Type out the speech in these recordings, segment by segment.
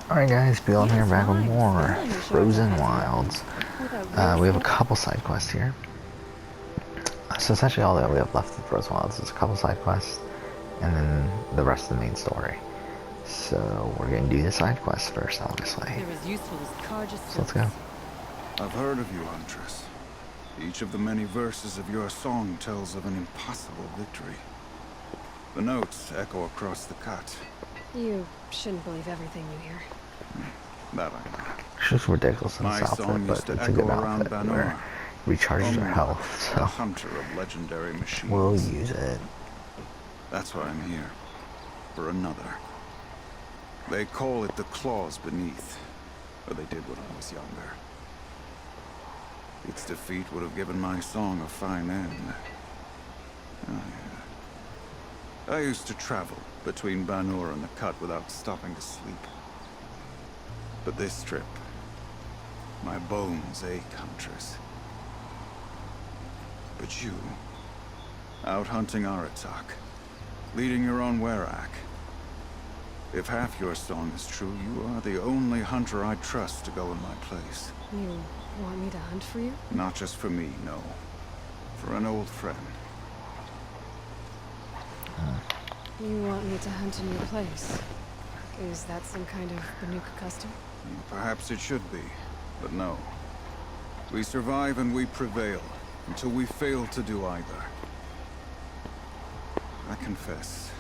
Alright guys, Bill here, Nice back with rhyme. more Finally show us our Frozen handsome Wilds. weapons. With that weird We have a float. couple side quests here. So essentially all that we have left in Frozen Wilds is a couple side quests, and then the rest of the main story. So we're going to do the side quests first, obviously. They're as useful as Carja So let's go. I've heard of you, Huntress. Each of the many verses of your song tells of an impossible victory. The notes echo across the cut. You shouldn't believe everything you hear. That I know. It's just ridiculous in My this song outfit, but used to it's a good echo around outfit where Banor. it recharges our health, A so hunter of legendary machines. we'll use it. That's why I'm here. For another. They call it the claws beneath. Or they did when I was younger. Its defeat would have given my song a fine end. Oh, yeah. I used to travel between Banor and the Cut without stopping to sleep. But this trip, my bones ache, Huntress. But you, out hunting Aratak, leading your own Werak. If half your song is true, you are the only hunter I trust to go in my place. You want me to hunt for you? Not just for me, no. For an old friend. You want me to hunt in your place? Is that some kind of Banuk custom? Perhaps it should be, but no. We survive and we prevail, until we fail to do either. I confess,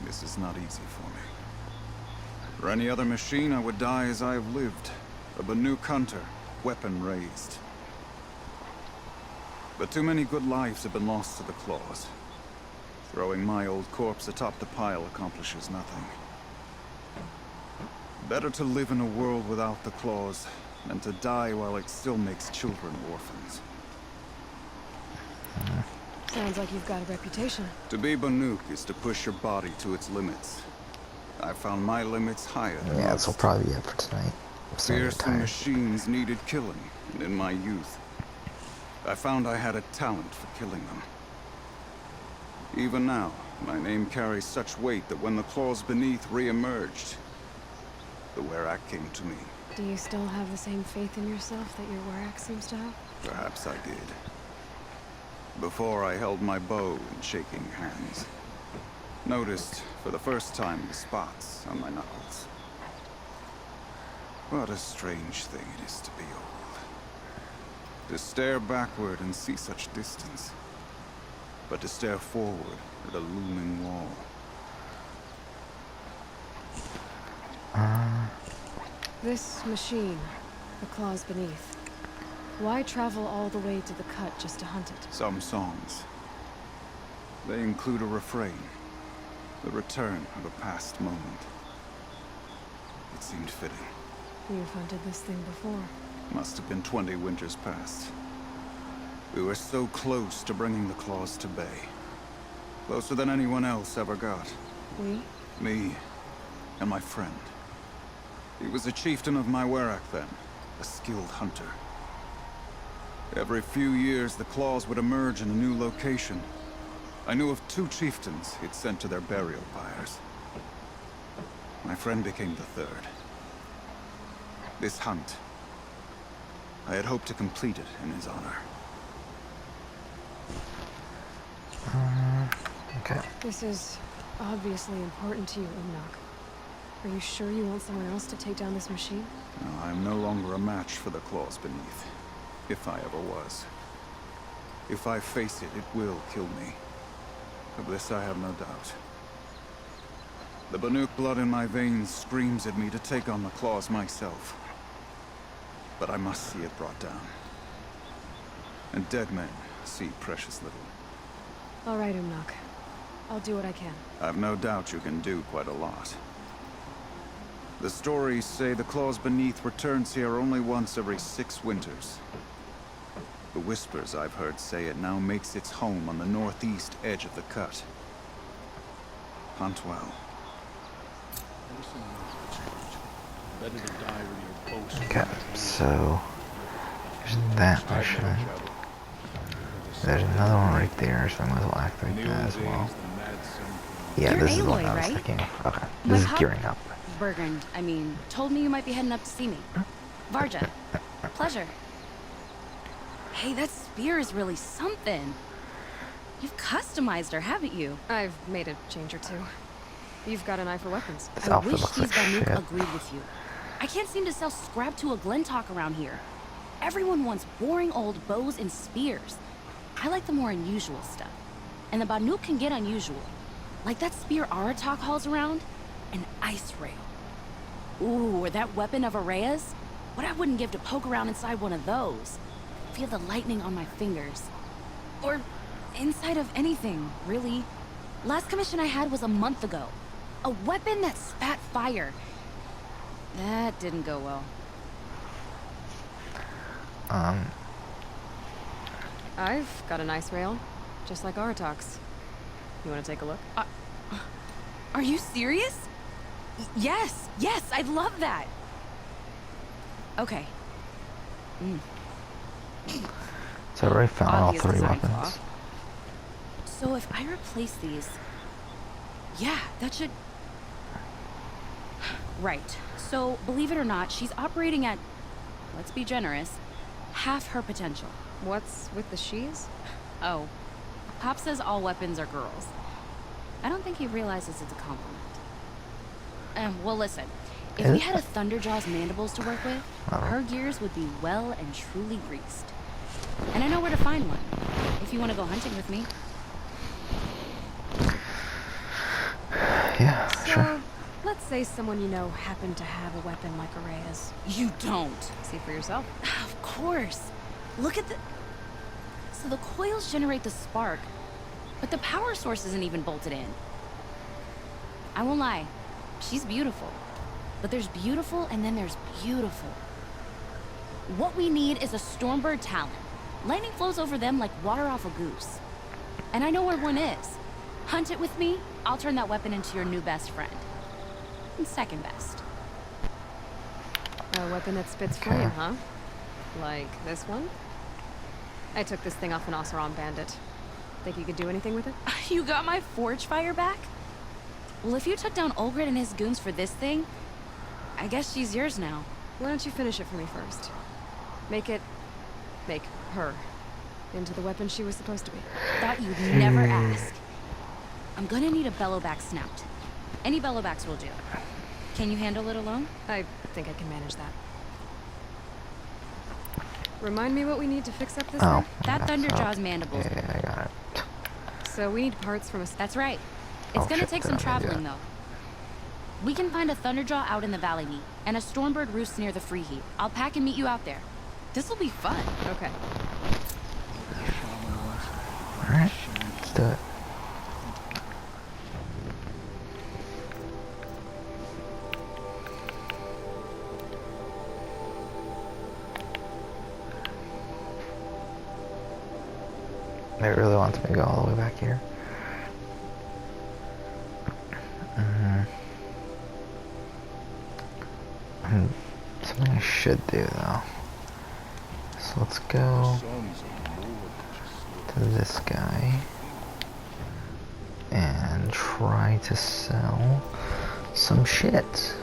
this is not easy for me. For any other machine, I would die as I have lived. A Banuk hunter, weapon raised. But too many good lives have been lost to the claws. Throwing my old corpse atop the pile accomplishes nothing. Better to live in a world without the claws than to die while it still makes children orphans. Sounds like you've got a reputation. To be Banuk is to push your body to its limits. I found my limits higher than Yeah, most. this will probably be it for tonight. I'm starting to get Fearsome tired. machines needed killing, and in my youth, I found I had a talent for killing them. Even now, my name carries such weight that when the claws beneath re-emerged, the Werak came to me. Do you still have the same faith in yourself that your Werak seems to have? Perhaps I did. Before I held my bow in shaking hands. Noticed, for the first time, the spots on my knuckles. What a strange thing it is to be old. To stare backward and see such distance. But to stare forward at a looming wall. This machine, the claws beneath. Why travel all the way to the cut just to hunt it? Some songs. They include a refrain. The return of a past moment. It seemed fitting. You've hunted this thing before. Must have been 20 winters past. We were so close to bringing the claws to bay. Closer than anyone else ever got. We? Me and my friend. He was a chieftain of my Werak then, a skilled hunter. Every few years, the claws would emerge in a new location. I knew of 2 chieftains he'd sent to their burial pyres. My friend became the third. This hunt, I had hoped to complete it in his honor. Okay. This is obviously important to you, Umnak. Are you sure you want someone else to take down this machine? No, I am no longer a match for the claws beneath. If I ever was. If I face it, it will kill me. Of this I have no doubt. The Banuk blood in my veins screams at me to take on the claws myself. But I must see it brought down. And dead men see precious little. All right, Umnak. I'll do what I can. I've no doubt you can do quite a lot. The stories say the claws beneath returns here only once every 6 winters. The whispers I've heard say it now makes its home on the northeast edge of the cut. Hunt well. Okay, so there's that mission. There's another one right there, so I might as well activate that as well. Yeah, You're this is the one Aloy, I was right? thinking. Okay, My this is pop- gearing up. Bergund, I mean, told me you might be heading up to see me. Varja. Pleasure. Hey, that spear is really something. You've customized her, haven't you? I've made a change or two. You've got an eye for weapons. This I outfit wish looks these like Banuk shit. agreed with you. I can't seem to sell scrap to a Glentalk around here. Everyone wants boring old bows and spears. I like the more unusual stuff. And the Banuk can get unusual. Like that spear Aratak hauls around, an ice rail. Ooh, or that weapon of Araya's? What I wouldn't give to poke around inside one of those. Feel the lightning on my fingers. Or inside of anything, really. Last commission I had was a month ago. A weapon that spat fire. That didn't go well. I've got an ice rail, just like Aratak's. You want to take a look? Are you serious? Yes, I'd love that. Okay. So I already found all Obvious 3 design weapons. flaw. So if I replace these... Yeah, that should... Right. So, believe it or not, she's operating at, let's be generous, half her potential. What's with the she's? Oh, Pop says all weapons are girls. I don't think he realizes it's a compliment. Well, listen. If we had a Thunderjaw's mandibles to work with, her gears would be well and truly greased. And I know where to find one, if you want to go hunting with me. Yeah, So, sure. let's say someone you know happened to have a weapon like Araya's. You don't. See for yourself. Of course. Look at the... So the coils generate the spark, but the power source isn't even bolted in. I won't lie. She's beautiful. But there's beautiful and then there's beautiful. What we need is a Stormbird Talon. Lightning flows over them like water off a goose. And I know where one is. Hunt it with me, I'll turn that weapon into your new best friend. And second best. A weapon that spits flame, huh? Like this one? I took this thing off an Oseram bandit. Think you could do anything with it? You got my forge fire back? Well, if you took down Olgrid and his goons for this thing, I guess she's yours now. Why don't you finish it for me first? Make her into the weapon she was supposed to be. Thought you'd never ask. I'm gonna need a bellowback snout. Any bellowbacks will do. Can you handle it alone? I think I can manage that. Remind me what we need to fix up this Oh, thing? That that's Thunderjaw's up. mandibles. Yeah, I got it. So we need parts from a... That's right. It's Oh, gonna shit, take did some I do traveling, that? though. We can find a Thunderjaw out in the valley meet, and a Stormbird roosts near the free heat. I'll pack and meet you out there. This'll be fun. Okay. Alright, let's do it. They really wants me to go all the way back here. Something I should do though. So let's go to this guy and try to sell some shit.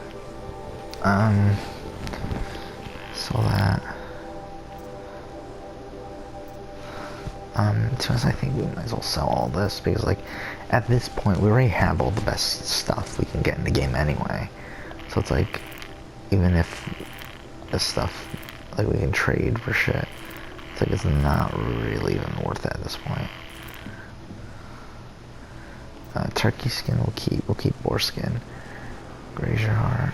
So that to us, I think we might as well sell all this because, like, at this point, we already have all the best stuff we can get in the game anyway. So it's like, even if the stuff, like, we can trade for shit, it's like it's not really even worth it at this point. Turkey skin we'll keep boar skin. Graze your heart.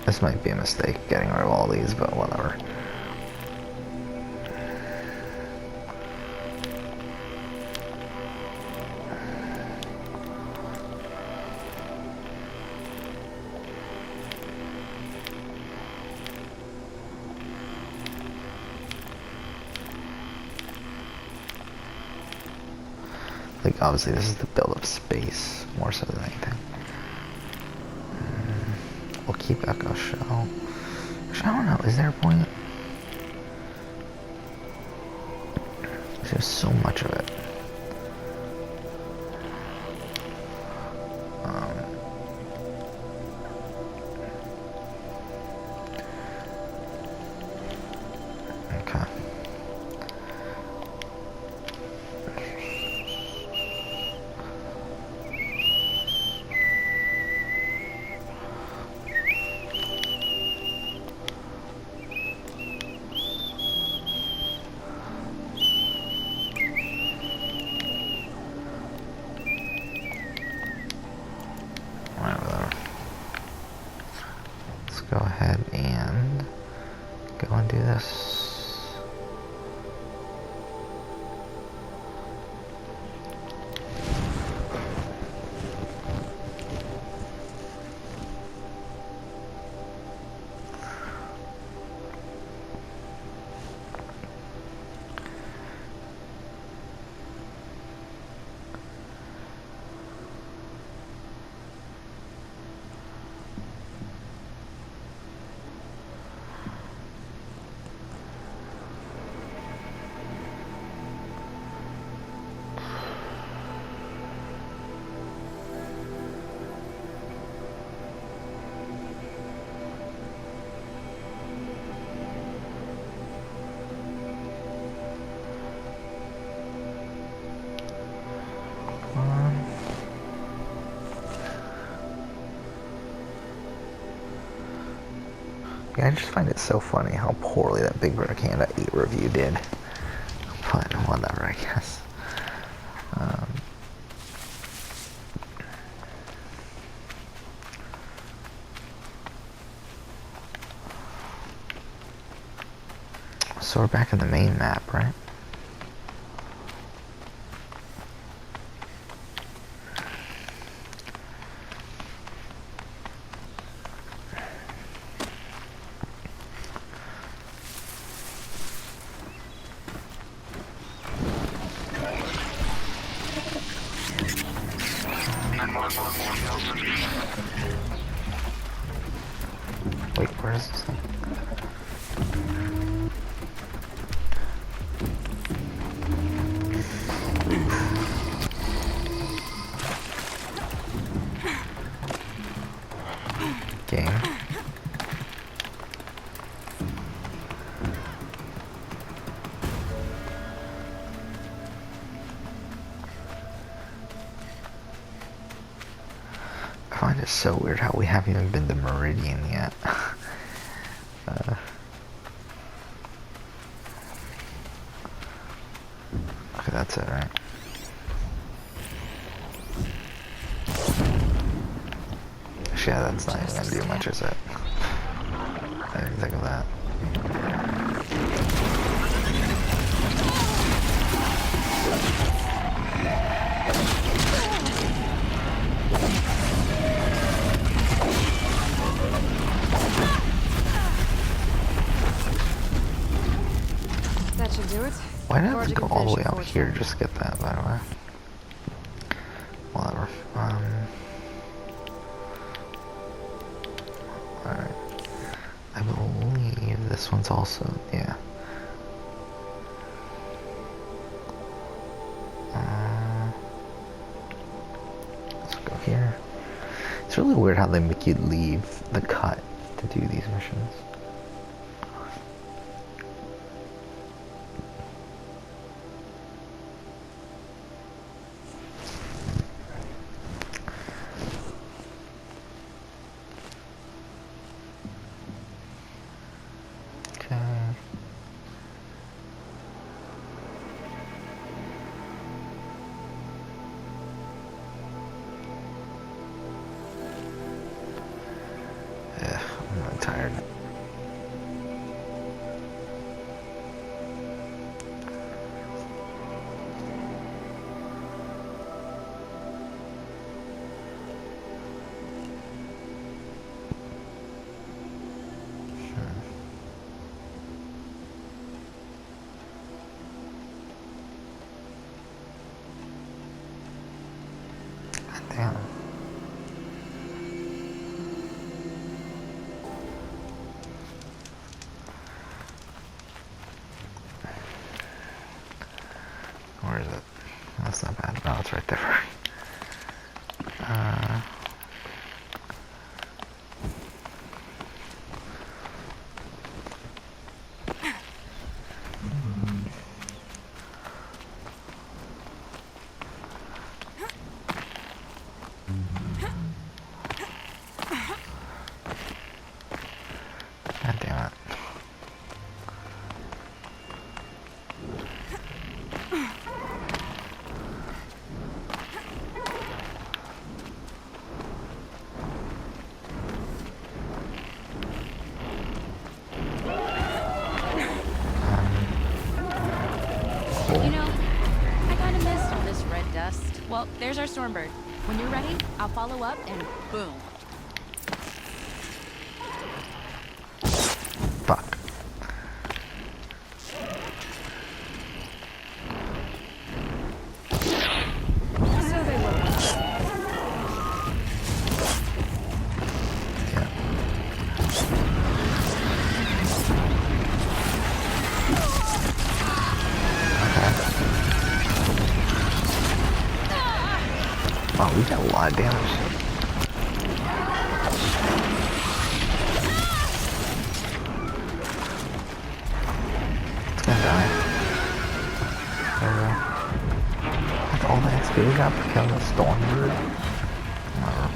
This might be a mistake, getting rid of all these, but whatever. Like, obviously this is to build up space, more so than anything. We'll keep Echo Shell. Actually, I don't know, is there a point? There's so much of it. Okay. Whatever. Let's go ahead and go and do this. Yeah, I just find it so funny how poorly that Big Brother Canada 8 review did. But whatever, I guess. So we're back in the main map, right? Wait, where is this thing? Game. I find it so weird how we haven't even been to Meridian yet. Okay, that's it, right? Yeah, that's not even gonna do much, is it? I didn't think of that. That should do it. Why did I have to Project go can all the finish way at out Fort here Fun. just to get that, by the way? Whatever. Alright. I believe this one's also, yeah. Let's go here. It's really weird how they make you leave the cut to do these missions. Okay. I'm really tired. Where is it? That's not bad. No, it's right there. Uh... God damn it. You know, I kind of missed all this red dust. Well, there's our Stormbird. When you're ready, I'll follow up and boom. Fuck. So they look. Yeah. Wow, we got a lot of damage. It's gonna die. There we go. That's all the XP we got for killing the Stormbird. Whatever.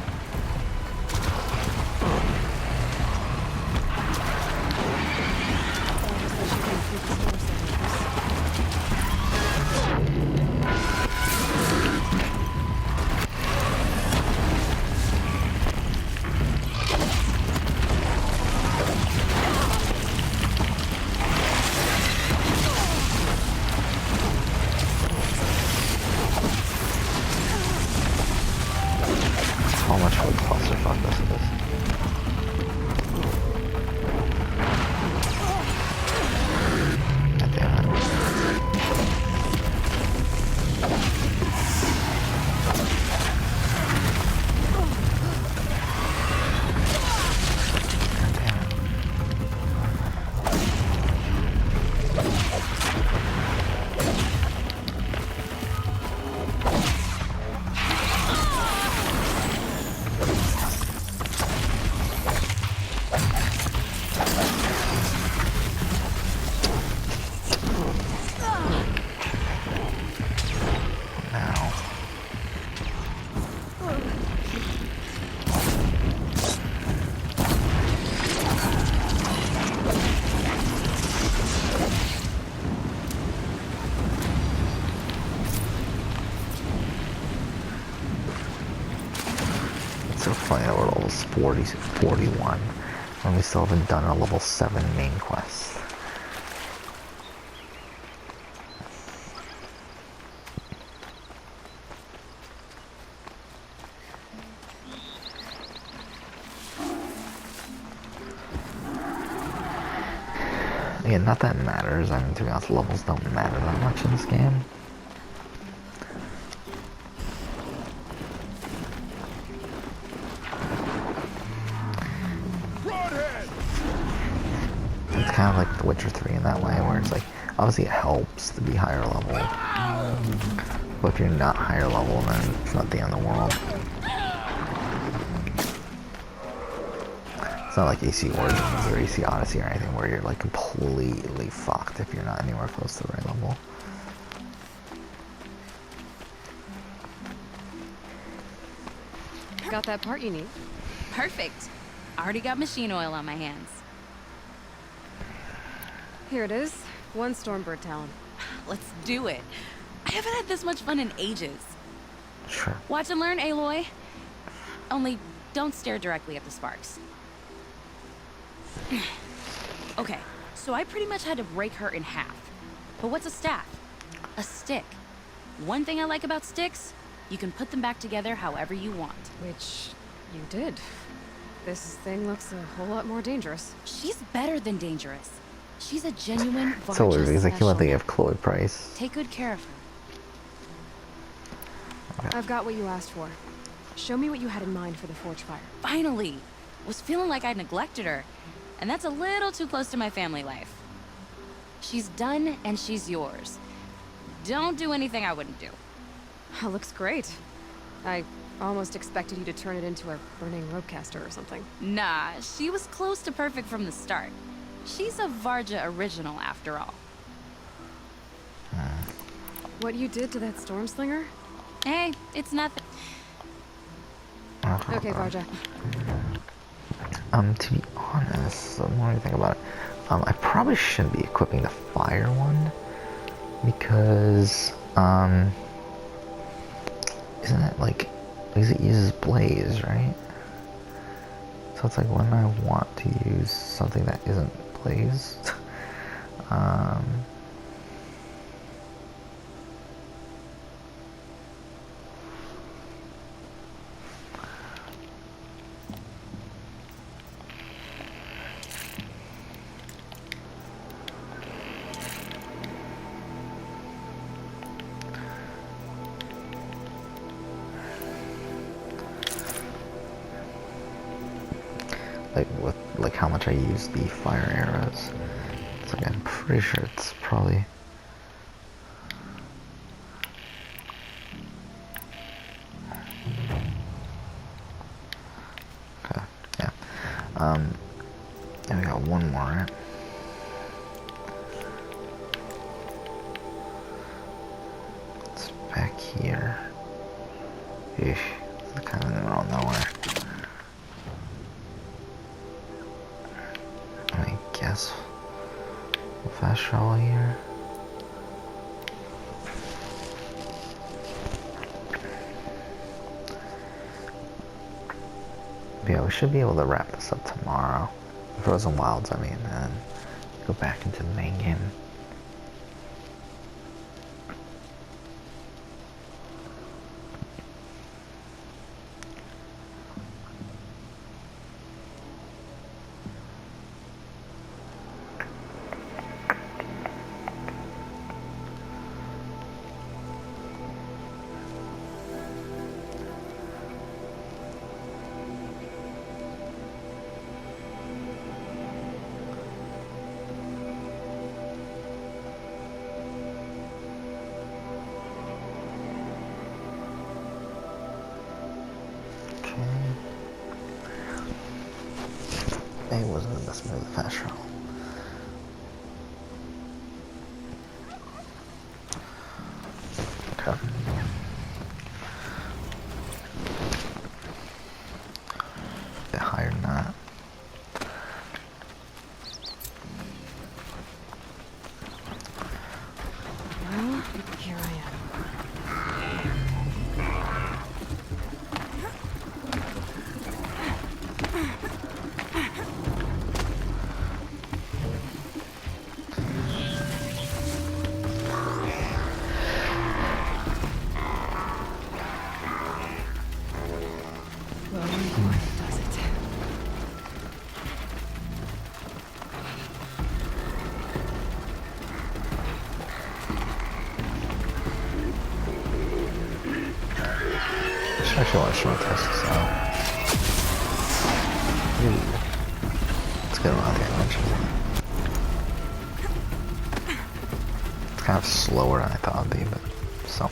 How much of a clusterfuck this is. God damn it. God damn it. Now. It's so funny that we're level 41 when we still haven't done a level 7 main quest. Yeah, not that it matters. I mean, to be honest, levels don't matter that much in this game. It's kind of like The Witcher 3 in that way, where it's like, obviously it helps to be higher level. But if you're not higher level, then it's not the end of the world. It's not like AC Origins or AC Odyssey or anything where you're like completely fucked if you're not anywhere close to the right level. Got that part you need. Perfect. Already got machine oil on my hands. Here it is. One Stormbird talon. Let's do it. I haven't had this much fun in ages. Sure. Watch and learn, Aloy. Only don't stare directly at the sparks. Okay, so I pretty much had to break her in half. But what's a staff? A stick. One thing I like about sticks, you can put them back together however you want. Which you did. This thing looks a whole lot more dangerous. She's better than dangerous. She's a genuine Vargas So weird because I keep on thinking special. of Chloe Price. Take good care of her. I've got what you asked for. Show me what you had in mind for the Forge Fire. Finally! Was feeling like I neglected her. And that's a little too close to my family life. She's done and she's yours. Don't do anything I wouldn't do. That looks great. I almost expected you to turn it into a burning ropecaster or something. Nah, she was close to perfect from the start. She's a Varja original, after all. What you did to that storm slinger? Hey, it's nothing. Okay, Varja. To be honest, the more I think about it, I probably shouldn't be equipping the fire one because, isn't it like, because it uses blaze, right? So it's like when I want to use something that isn't blaze, like with like how much I use the fire arrows. It's like I'm pretty sure it's probably okay. Yeah. And we got one more, right? It's back here. Eesh. It's kind of in the middle of nowhere. I guess we'll fast travel here. But yeah, we should be able to wrap this up tomorrow. Frozen Wilds, I mean, and go back into the main game. It wasn't the best move of the fast travel. Okay. A bit higher than that. Well, here I am. Does it? I actually want to test this out. Ooh. Let's get a lot of damage. It's kind of slower than I thought it'd be, but so.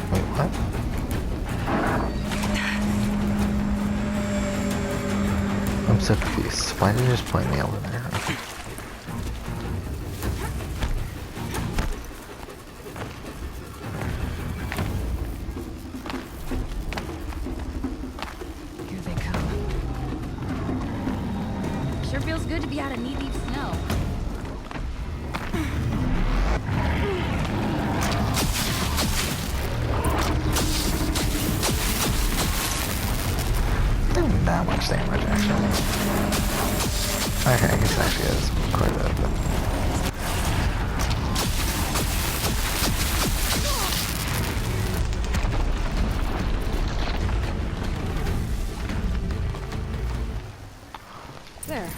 Wait, what? I'm so confused. Why did you just point me over there? good to be out of knee-deep snow. Not that much damage, actually. Okay, I guess actually is quite a bit. There.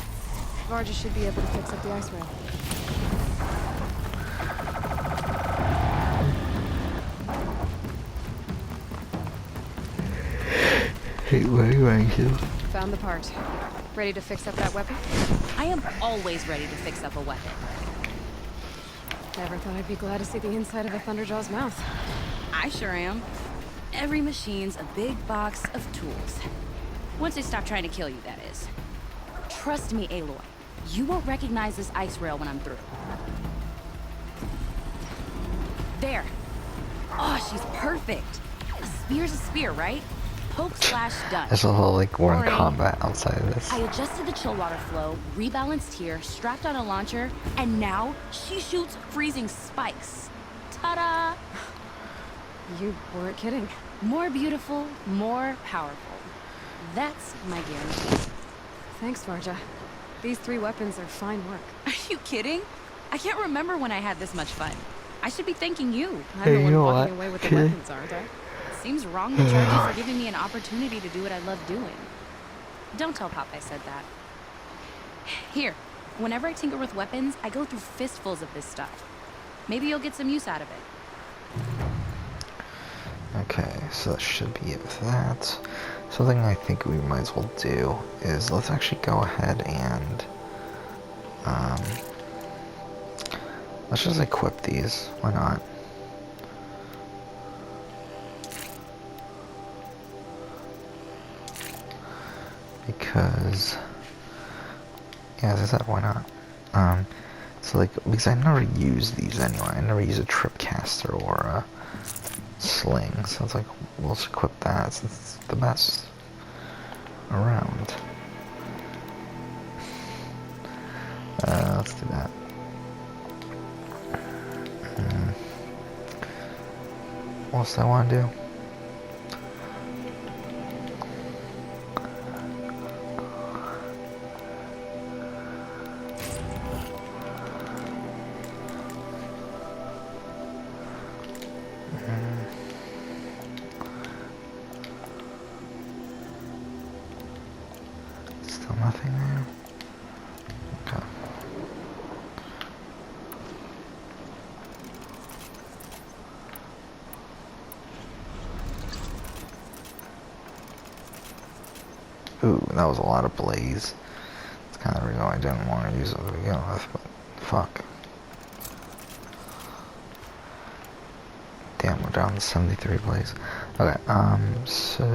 Varga should be able to fix up the ice rail. Hey, where are you going to? Found the part. Ready to fix up that weapon? I am always ready to fix up a weapon. Never thought I'd be glad to see the inside of a Thunderjaw's mouth. I sure am. Every machine's a big box of tools. Once they stop trying to kill you, that is. Trust me, Aloy. You won't recognize this ice rail when I'm through. There. Oh, she's perfect. A spear's a spear, right? Poke slash done. There's a whole, like, we're in Boring. combat outside of this. I adjusted the chill water flow, rebalanced here, strapped on a launcher, and now she shoots freezing spikes. Ta-da! You weren't kidding. More beautiful, more powerful. That's my guarantee. Thanks, Varga. These 3 weapons are fine work. Are you kidding? I can't remember when I had this much fun. I should be thanking you. I'm Hey, the you one know walking what? away with the Okay. weapons, aren't I? Seems wrong to charge you for giving me an opportunity to do what I love doing. Don't tell Pop I said that. Here, whenever I tinker with weapons, I go through fistfuls of this stuff. Maybe you'll get some use out of it. Okay, so that should be it for that. Something I think we might as well do is let's actually go ahead and let's just equip these. Why not? Because, yeah, as I said, why not? So like, because I never use these anyway. I never use a tripcaster or a sling, so it's like, we'll just equip that since it's the best around. Let's do that. What else do I want to do? Still nothing there? Okay. Ooh, that was a lot of blaze. It's kind of the reason why I didn't want to use it to begin with, but fuck. Damn, we're down to 73 blaze. Okay, so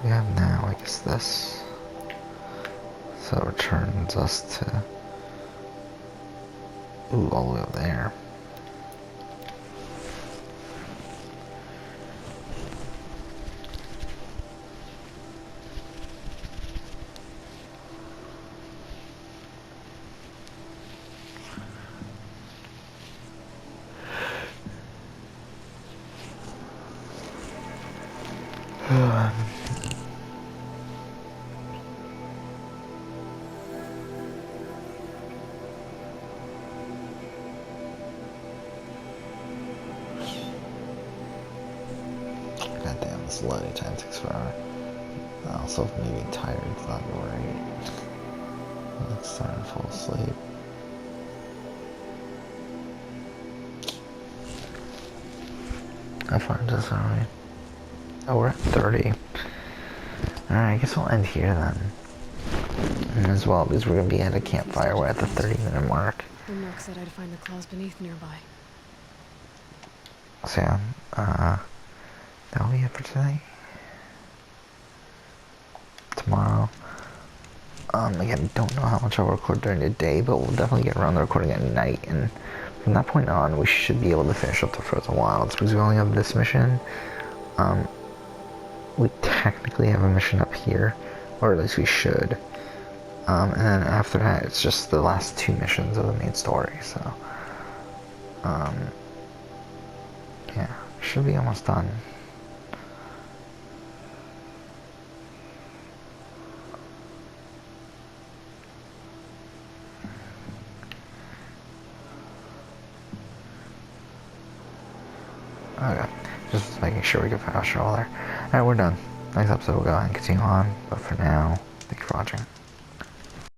we have now, I guess this. So it returns us to, ooh, all the way up there. Goddamn, this loading time takes forever. Also, if I'm even tired, it's not great. I'm starting to fall asleep. How far is this, are we? Oh, we're at 30. Alright, I guess we'll end here then. And as well, because we're going to be at a campfire, we're at the 30-minute mark. The Merc said I'd find the claws beneath nearby. So yeah, that'll be it for today. Tomorrow, again, don't know how much I'll record during the day, but we'll definitely get around to recording at night, and from that point on, we should be able to finish up the Frozen Wilds, because we only have this mission. we technically have a mission up here, or at least we should. And then after that, it's just the last 2 missions of the main story, so... yeah, should be almost done. Okay, just making sure we get fast roll there. Alright, we're done. Next episode we'll go ahead and continue on, but for now, thank you for watching.